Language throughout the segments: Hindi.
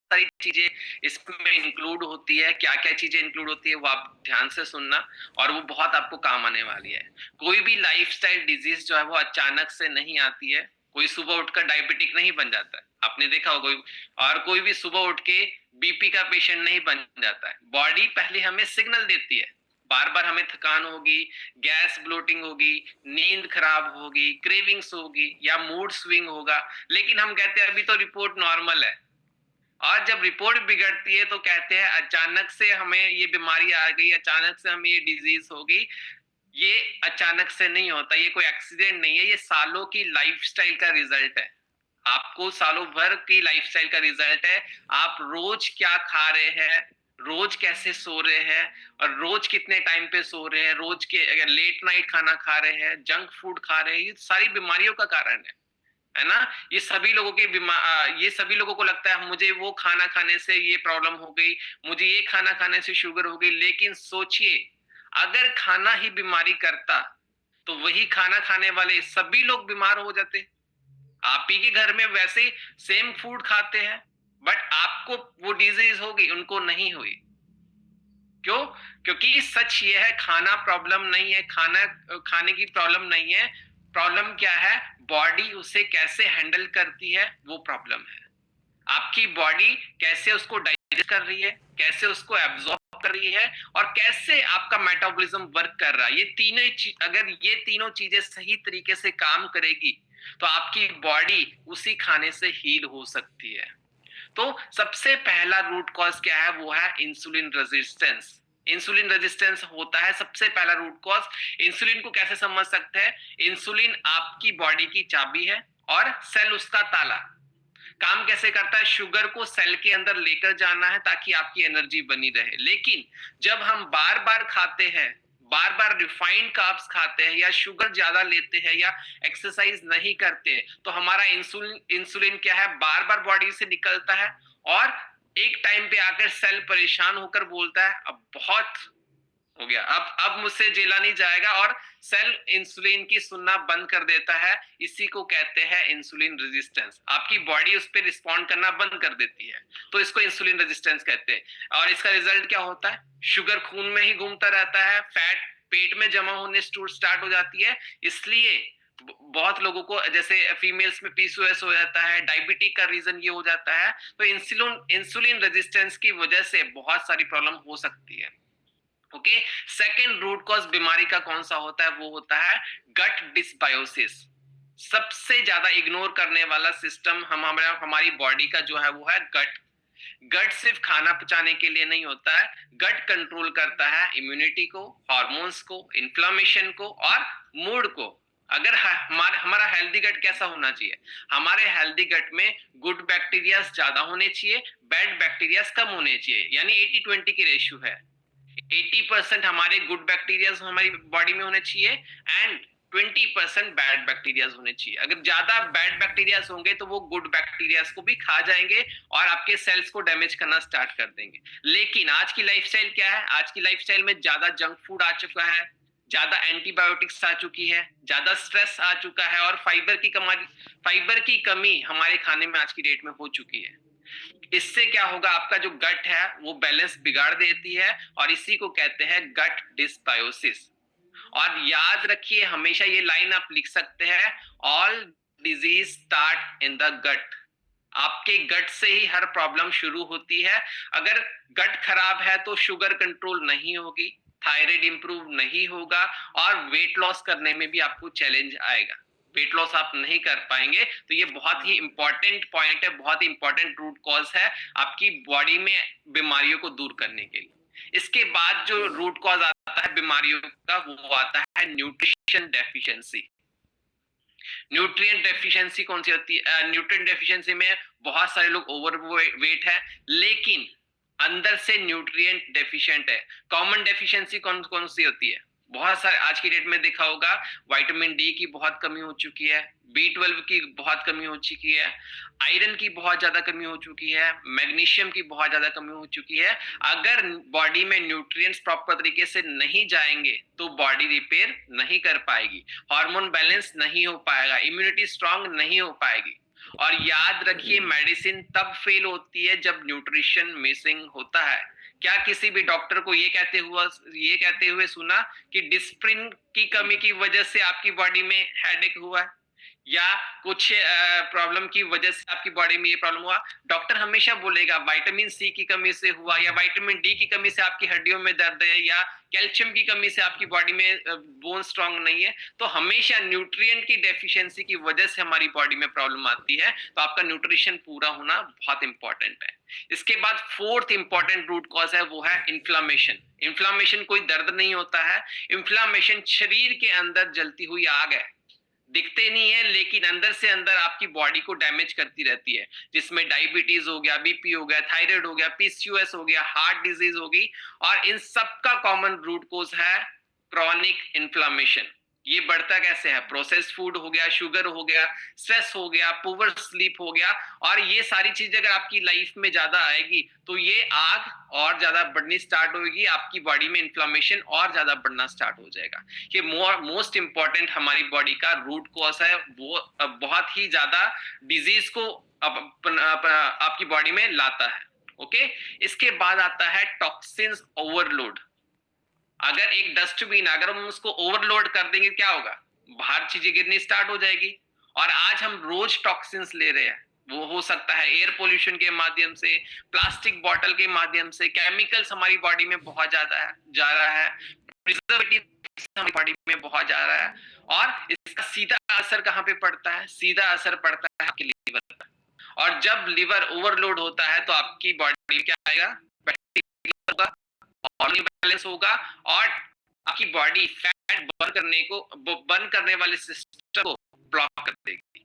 सारी चीजें इसमें इंक्लूड होती है। क्या क्या चीजें इंक्लूड होती है वो आप ध्यान से सुनना, और वो बहुत आपको काम आने वाली है। कोई भी लाइफस्टाइल डिजीज जो है वो अचानक से नहीं आती है। कोई सुबह उठकर डायबिटिक नहीं बन जाता है, आपने देखा होगा। और कोई भी सुबह उठ के बीपी का पेशेंट नहीं बन जाता है। बॉडी पहले हमें सिग्नल देती है, बार बार हमें थकान होगी, गैस ब्लोटिंग होगी, नींद खराब होगी, क्रेविंग्स होगी, या मूड स्विंग होगा। लेकिन हम कहते हैं अभी तो रिपोर्ट नॉर्मल है, और जब रिपोर्ट बिगड़ती है तो कहते हैं अचानक से हमें ये बीमारी आ गई, अचानक से हमें ये डिजीज होगी। ये अचानक से नहीं होता, ये कोई एक्सीडेंट नहीं है, ये सालों की लाइफस्टाइल का रिजल्ट है। आपको सालों भर की लाइफस्टाइल का रिजल्ट है। आप रोज क्या खा रहे हैं, रोज कैसे सो रहे हैं, और रोज कितने टाइम पे सो रहे हैं, रोज के अगर लेट नाइट खाना खा रहे हैं, जंक फूड खा रहे हैं, ये सारी बीमारियों का कारण है ना। ये सभी लोगों के ये सभी लोगों को लगता है मुझे वो खाना खाने से ये प्रॉब्लम हो गई, मुझे ये खाना खाने से शुगर हो गई। लेकिन सोचिए, अगर खाना ही बीमारी करता तो वही खाना खाने वाले सभी लोग बीमार हो जाते। आप ही के घर में वैसे सेम फूड खाते हैं, बट आपको वो डिजीज होगी, उनको नहीं हुई। क्यों? क्योंकि सच ये है, खाना प्रॉब्लम नहीं है, खाना खाने की प्रॉब्लम नहीं है। प्रॉब्लम क्या है? बॉडी उसे कैसे हैंडल करती है, वो प्रॉब्लम है। आपकी बॉडी कैसे उसको डाइजेस्ट कर रही है, कैसे उसको एब्जॉर्ब कर रही है, और कैसे आपका मेटाबॉलिज्म वर्क कर रहा है। अगर ये तीनों चीजें सही तरीके से काम करेगी तो आपकी बॉडी उसी खाने से हील हो सकती है। तो सबसे पहला रूट कॉज क्या है? वो है इंसुलिन रेजिस्टेंस। इंसुलिन रेजिस्टेंस होता है सबसे पहला रूट कॉज। इंसुलिन को कैसे समझ सकते हैं? इंसुलिन आपकी बॉडी की चाबी है और सेल उसका ताला। काम कैसे करता है? शुगर को सेल के अंदर लेकर जाना है ताकि आपकी एनर्जी बनी रहे। लेकिन जब हम बार बार खाते हैं, बार बार रिफाइंड कार्ब्स खाते हैं, या शुगर ज्यादा लेते हैं, या एक्सरसाइज नहीं करते, तो हमारा इंसुलिन क्या है? बार बार बॉडी से निकलता है, और एक टाइम पे आकर सेल परेशान होकर बोलता है अब बहुत हो गया, अब मुझसे झेला नहीं जाएगा, और सेल इंसुलिन की सुनना बंद कर देता है। इसी को कहते हैं इंसुलिन रेजिस्टेंस। आपकी बॉडी उस पर रिस्पॉन्ड करना बंद कर देती है, तो इसको इंसुलिन रेजिस्टेंस कहते हैं। और इसका रिजल्ट क्या होता है? शुगर खून में ही घूमता रहता है, फैट पेट में जमा होने स्टार्ट हो जाती है। इसलिए बहुत लोगों को, जैसे फीमेल्स में पीसीओएस हो जाता है, डायबिटीज का रीजन ये हो जाता है। तो इंसुलिन रेजिस्टेंस की वजह से बहुत सारी प्रॉब्लम हो सकती है। ओके, सेकेंड रूट कॉज बीमारी का कौन सा होता है? वो होता है गट डिसबायोसिस। सबसे ज्यादा इग्नोर करने वाला सिस्टम हमारी बॉडी का जो है वो है गट। गट सिर्फ खाना पचाने के लिए नहीं होता है, गट कंट्रोल करता है इम्यूनिटी को, हार्मोन्स को, इन्फ्लामेशन को, और मूड को। अगर हमारा हेल्दी गट कैसा होना चाहिए? हमारे हेल्दी गट में गुड बैक्टीरिया ज्यादा होने चाहिए, बैड बैक्टीरिया कम होने चाहिए। यानी 80-20 की रेशियो है। 80% हमारे गुड बैक्टीरिया हमारी बॉडी में होने चाहिए, एंड 20% बैड बैक्टीरिया होने चाहिए। अगर ज्यादा बैड बैक्टीरिया होंगे तो वो गुड बैक्टीरिया को भी खा जाएंगे और आपके सेल्स को डैमेज करना स्टार्ट कर देंगे। लेकिन आज की लाइफस्टाइल क्या है? आज की लाइफस्टाइल में ज्यादा जंक फूड आ चुका है, ज्यादा एंटीबायोटिक्स आ चुकी है, ज्यादा स्ट्रेस आ चुका है, और फाइबर की कमी हमारे खाने में आज की डेट में हो चुकी है। इससे क्या होगा? आपका जो गट है वो बैलेंस बिगाड़ देती है, और इसी को कहते हैं गट डिसबायोसिस। और याद रखिए, हमेशा ये लाइन आप लिख सकते हैं, all disease start in the gut. आपके गट से ही हर प्रॉब्लम शुरू होती है। अगर गट खराब है तो शुगर कंट्रोल नहीं होगी, थायराइड इंप्रूव नहीं होगा, और वेट लॉस करने में भी आपको चैलेंज आएगा। वेट लॉस आप नहीं कर पाएंगे। तो ये बहुत ही इंपॉर्टेंट पॉइंट है, बहुत ही इंपॉर्टेंट रूट कॉज है आपकी बॉडी में बीमारियों को दूर करने के लिए। इसके बाद जो रूट कॉज आता है बीमारियों का, वो आता है न्यूट्रिशन डेफिशिएंसी। न्यूट्रिएंट डेफिशिएंसी कौन सी होती है? न्यूट्रिएंट डेफिशिएंसी में बहुत सारे लोग ओवरवेट है, लेकिन अंदर से न्यूट्रिएंट डेफिशिएंट है। कॉमन डेफिशिएंसी कौन कौन सी होती है? बहुत सारे आज की डेट में देखा होगा, विटामिन डी की बहुत कमी हो चुकी है, B12 की बहुत कमी हो चुकी है, आयरन की बहुत ज्यादा कमी हो चुकी है, मैग्नीशियम की बहुत ज्यादा कमी हो चुकी है। अगर बॉडी में न्यूट्रिएंट्स प्रॉपर तरीके से नहीं जाएंगे तो बॉडी रिपेयर नहीं कर पाएगी, हार्मोन बैलेंस नहीं हो पाएगा, इम्यूनिटी स्ट्रांग नहीं हो पाएगी। और याद रखिए मेडिसिन तब फेल होती है जब न्यूट्रिशन मिसिंग होता है। क्या किसी भी डॉक्टर को ये कहते हुए सुना कि डिस्प्रिन की कमी की वजह से आपकी बॉडी में हेडेक हुआ है, या कुछ प्रॉब्लम की वजह से आपकी बॉडी में ये प्रॉब्लम हुआ? डॉक्टर हमेशा बोलेगा विटामिन सी की कमी से हुआ, या विटामिन डी की कमी से आपकी हड्डियों में दर्द है, या कैल्शियम की कमी से आपकी बॉडी में बोन स्ट्रांग नहीं है। तो हमेशा न्यूट्रिएंट की डेफिशिएंसी की वजह से हमारी बॉडी में प्रॉब्लम आती है। तो आपका न्यूट्रिशन पूरा होना बहुत इंपॉर्टेंट है। इसके बाद फोर्थ इंपॉर्टेंट रूट कॉज है, वो है इन्फ्लामेशन। इन्फ्लामेशन कोई दर्द नहीं होता है, इन्फ्लामेशन शरीर के अंदर जलती हुई आग है, दिखते नहीं है लेकिन अंदर से अंदर आपकी बॉडी को डैमेज करती रहती है, जिसमें डायबिटीज हो गया, बीपी हो गया, थायराइड हो गया, पीसीओएस हो गया, हार्ट डिजीज होगी। और इन सब का कॉमन रूट कोज है क्रॉनिक इन्फ्लामेशन। ये बढ़ता कैसे है? प्रोसेस्ड फूड हो गया, शुगर हो गया, स्ट्रेस हो गया, पुअर स्लीप हो गया, और ये सारी चीजें अगर आपकी लाइफ में ज्यादा आएगी तो ये आग और ज्यादा बढ़नी स्टार्ट होगी, आपकी बॉडी में इन्फ्लामेशन और ज्यादा बढ़ना स्टार्ट हो जाएगा। ये मोस्ट इंपॉर्टेंट हमारी बॉडी का रूट कॉज है, वो बहुत ही ज्यादा डिजीज को आपकी बॉडी में लाता है। ओके, इसके बाद आता है टॉक्सिन्स ओवरलोड। अगर एक डस्टबिन, अगर हम उसको ओवरलोड कर देंगे, क्या होगा? बाहर चीजें गिरनी स्टार्ट हो जाएगी। और आज हम रोज टॉक्सिन्स ले रहे हैं, वो हो सकता है एयर पोल्यूशन के माध्यम से, प्लास्टिक बॉटल के माध्यम से, केमिकल्स हमारी बॉडी में बहुत ज्यादा जा रहा है, प्रिजर्वेटिव हमारी बॉडी में बहुत जा रहा है। और इसका सीधा असर कहाँ पे पड़ता है? सीधा असर पड़ता है आपके लीवर पर। और जब लिवर ओवरलोड होता है तो आपकी बॉडी क्या आएगा? होगा, हार्मोन बैलेंस होगा, और आपकी बॉडी फैट बर्न करने वाले सिस्टम को ब्लॉक कर देगी।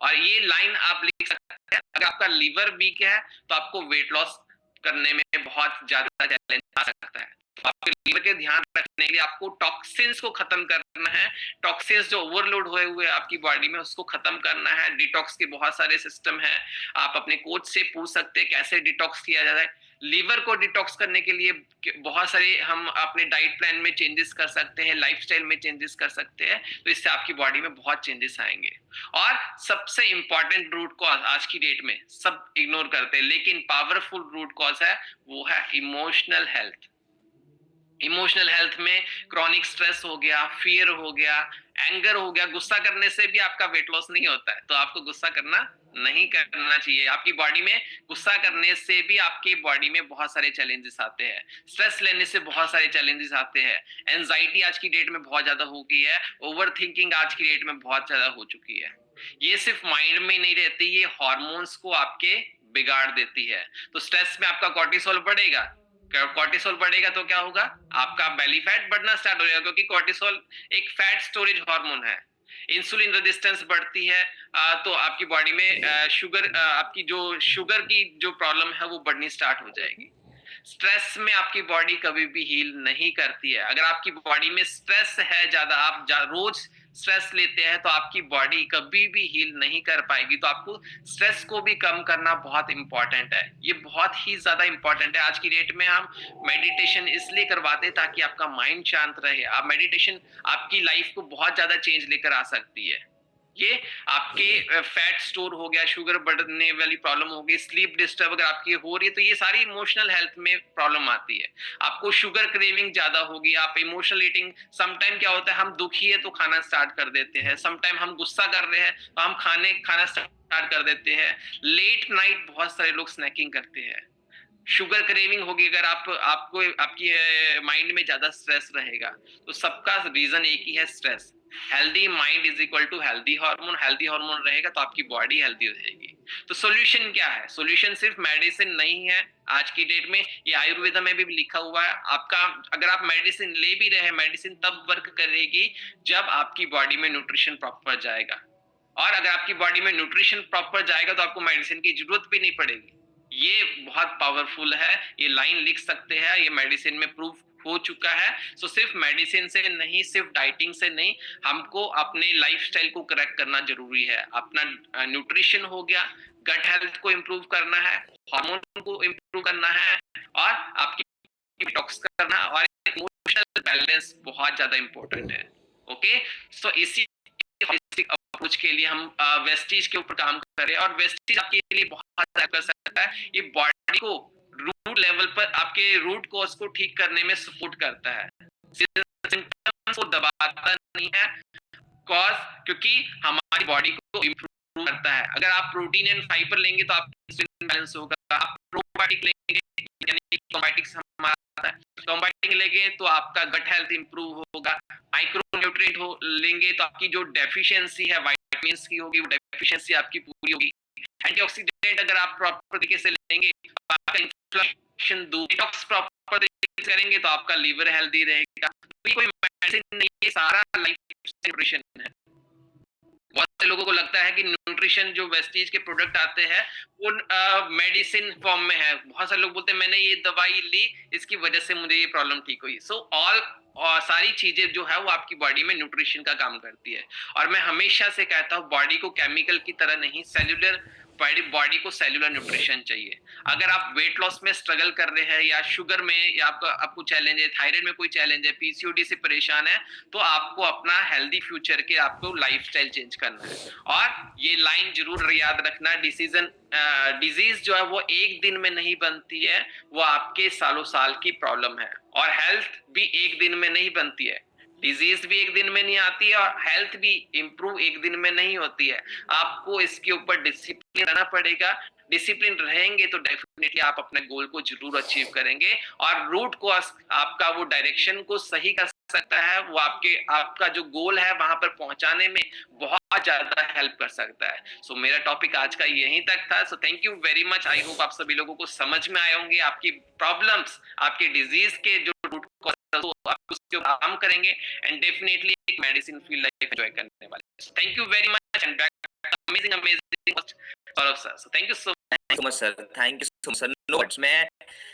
और ये लाइन आप लिख सकते हैं, अगर आपका लिवर वीक है तो आपको वेट लॉस करने में बहुत ज्यादा चैलेंज आ सकता है। तो आपके लिवर के ध्यान रखने के लिए आपको टॉक्सिन्स को खत्म करना है। टॉक्सिन्स जो ओवरलोड हुए हुए आपकी बॉडी में, उसको खत्म करना है। डिटॉक्स के बहुत सारे सिस्टम हैं, आप अपने कोच से पूछ सकते हैं कैसे डिटॉक्स किया जाता है। लीवर को डिटॉक्स करने के लिए बहुत सारे हम अपने डाइट प्लान में चेंजेस कर सकते हैं, लाइफस्टाइल में चेंजेस कर सकते हैं, तो इससे आपकी बॉडी में बहुत चेंजेस आएंगे। और सबसे इंपॉर्टेंट रूट कॉज आज की डेट में सब इग्नोर करते हैं, लेकिन पावरफुल रूट कॉज है, वो है इमोशनल हेल्थ। इमोशनल हेल्थ में क्रॉनिक स्ट्रेस हो गया, फियर हो गया, एंगर हो गया। गुस्सा करने से भी आपका वेट लॉस नहीं होता है, तो आपको गुस्सा करना नहीं करना चाहिए। आपकी बॉडी में गुस्सा करने से भी आपकी बॉडी में बहुत सारे चैलेंजेस आते हैं, स्ट्रेस लेने से बहुत सारे चैलेंजेस आते हैं, एंजाइटी आज की डेट में बहुत ज्यादा हो गई है, ओवर थिंकिंग आज की डेट में बहुत ज्यादा हो चुकी है। ये सिर्फ माइंड में नहीं रहती, ये हार्मोन्स को आपके बिगाड़ देती है। तो स्ट्रेस में आपका कॉर्टिसोल बढ़ेगा, कॉर्टिसोल बढ़ेगा तो क्या होगा? आपका बेली फैट बढ़ना स्टार्ट हो जाएगा, क्योंकि कॉर्टिसोल एक फैट स्टोरेज हार्मोन है। इंसुलिन रेजिस्टेंस बढ़ती है, तो आपकी बॉडी में शुगर, आपकी जो शुगर की जो प्रॉब्लम है वो बढ़नी स्टार्ट हो जाएगी। स्ट्रेस में आपकी बॉडी कभी भी हील नहीं करती है। अगर आपकी बॉडी में स्ट्रेस है ज्यादा, आप रोज स्ट्रेस लेते हैं, तो आपकी बॉडी कभी भी हील नहीं कर पाएगी। तो आपको स्ट्रेस को भी कम करना बहुत इंपॉर्टेंट है, ये बहुत ही ज्यादा इंपॉर्टेंट है। आज की डेट में हम मेडिटेशन इसलिए करवाते हैं ताकि आपका माइंड शांत रहे। आप मेडिटेशन आपकी लाइफ को बहुत ज्यादा चेंज लेकर आ सकती है। ये आपके फैट स्टोर हो गया, शुगर बढ़ने वाली प्रॉब्लम हो गई, स्लीप डिस्टर्ब अगर आपकी हो रही है, तो ये सारी इमोशनल हेल्थ में प्रॉब्लम आती है। आपको शुगर क्रेविंग ज्यादा होगी, आप इमोशनल ईटिंग, समटाइम क्या होता है, हम दुखी है तो खाना स्टार्ट कर देते हैं, समटाइम हम गुस्सा कर रहे हैं तो हम खाना स्टार्ट कर देते हैं। लेट नाइट बहुत सारे लोग स्नैकिंग करते हैं। शुगर क्रेविंग होगी अगर आपको आपकी माइंड में ज्यादा स्ट्रेस रहेगा, तो सबका रीजन एक ही है, stress. Healthy mind is equal to healthy hormone, healthy hormone रहेगा तो आपकी बॉडी हेल्दी रहेगी। तो सॉल्यूशन क्या है? सॉल्यूशन सिर्फ मेडिसिन नहीं है। आज की डेट में ये आयुर्वेदा में भी लिखा हुआ है, आपका अगर आप मेडिसिन ले भी रहे हैं, मेडिसिन तब वर्क करेगी जब आपकी बॉडी में न्यूट्रिशन प्रॉपर जाएगा। और अगर आपकी बॉडी में न्यूट्रिशन प्रॉपर जाएगा तो आपको मेडिसिन की जरूरत भी नहीं पड़ेगी। ये बहुत पावरफुल है, ये लाइन लिख सकते हैं, ये मेडिसिन में प्रूफ हो चुका है। सो सिर्फ मेडिसिन से नहीं, सिर्फ डाइटिंग से नहीं, हमको अपने लाइफस्टाइल को करेक्ट करना जरूरी है। अपना न्यूट्रिशन हो गया, गट हेल्थ को इम्प्रूव करना है, हार्मोन को इम्प्रूव करना है, और आपकी डिटॉक्स करना, और इमोशनल बैलेंस बहुत ज्यादा इंपॉर्टेंट है। ओके, सो इसी अप्रोच के लिए हम वेस्टीज के ऊपर काम करें, और वेस्टीज आपके लिए बहुत हेल्प कर सकता है। ये बॉडी को रूट लेवल पर आपके रूट कॉज को ठीक करने में सपोर्ट करता है, सिम्टम्स को दबाता नहीं है, कॉज, क्योंकि हमारी बॉडी को इम्प्रूव करता है। अगर आप प्रोटीन एंड फाइबर लेंगे तो आपका इंसुलिन बैलेंस होगा, आप प्रोबायोटिक लेंगे यानी प्रोबायोटिक्स हमारा कंबाइनिंग लेंगे तो आपका गट हेल्थ इंप्रूव होगा, माइक्रोन्यूट्रिएंट हो लेंगे तो आपकी जो डेफिशिएंसी है विटामिन्स की होगी, वो डेफिशिएंसी आपकी पूरी होगी। एंटीऑक्सीडेंट अगर आप प्रॉपर तरीके से लेंगे तो आपका इन्फ्लेमेशन दूर, डिटॉक्स प्रॉपर तरीके से करेंगे तो आपका लीवर हेल्दी रहेगा। तो ये कोई मेडिसिन नहीं है, सारा लाइफ न्यूट्रिशन है। बहुत से लोगों को लगता है कि न्यूट्रिशन जो वेस्टीज के प्रोडक्ट आते हैं वो मेडिसिन फॉर्म में है। बहुत सारे लोग बोलते हैं मैंने ये दवाई ली, इसकी वजह से मुझे ये प्रॉब्लम ठीक हुई। सो ऑल और सारी चीजें जो है वो आपकी बॉडी में न्यूट्रिशन का काम करती है। और मैं हमेशा से कहता हूँ बॉडी को केमिकल की तरह नहीं, सेल्यूलर बॉडी को सेल्यूलर न्यूट्रिशन चाहिए। अगर आप वेट लॉस में स्ट्रगल कर रहे हैं, या शुगर में, या आपको चैलेंज है, थायराइड में कोई चैलेंज है, पीसीओडी से परेशान है, तो आपको अपना हेल्दी फ्यूचर के आपको लाइफस्टाइल चेंज करना है। और ये लाइन जरूर याद रखना, डिजीज जो है वो एक दिन में नहीं बनती है, वो आपके सालों साल की प्रॉब्लम है। और हेल्थ भी एक दिन में नहीं बनती है, डिजीज भी एक दिन में नहीं आती है, और हेल्थ भी इंप्रूव एक दिन में नहीं होती है। आपको इसके ऊपर डिसिप्लिन रहना पड़ेगा। डिसिप्लिन रहेंगे तो डेफिनेटली आप अपने गोल को जरूर अचीव करेंगे, और रूट को आपका वो डायरेक्शन को सही कर सकता है, वो आपका जो गोल है वहां पर पहुंचाने में बहुत ज्यादा हेल्प कर सकता है। सो मेरा टॉपिक आज का यहीं तक था। सो thank you very much. I hope आप सभी लोगों को समझ में आए होंगे, आपकी प्रॉब्लम्स, आपके डिजीज के जो रूट कॉज तो आप उसके ऊपर काम करेंगे, एंड डेफिनेटली एक मेडिसिन फील्ड लाइफ एंजॉय करने वाले। Thank you very much, and amazing Saurabh sir. So thank you so much sir, thank you so much sir. No words. मैं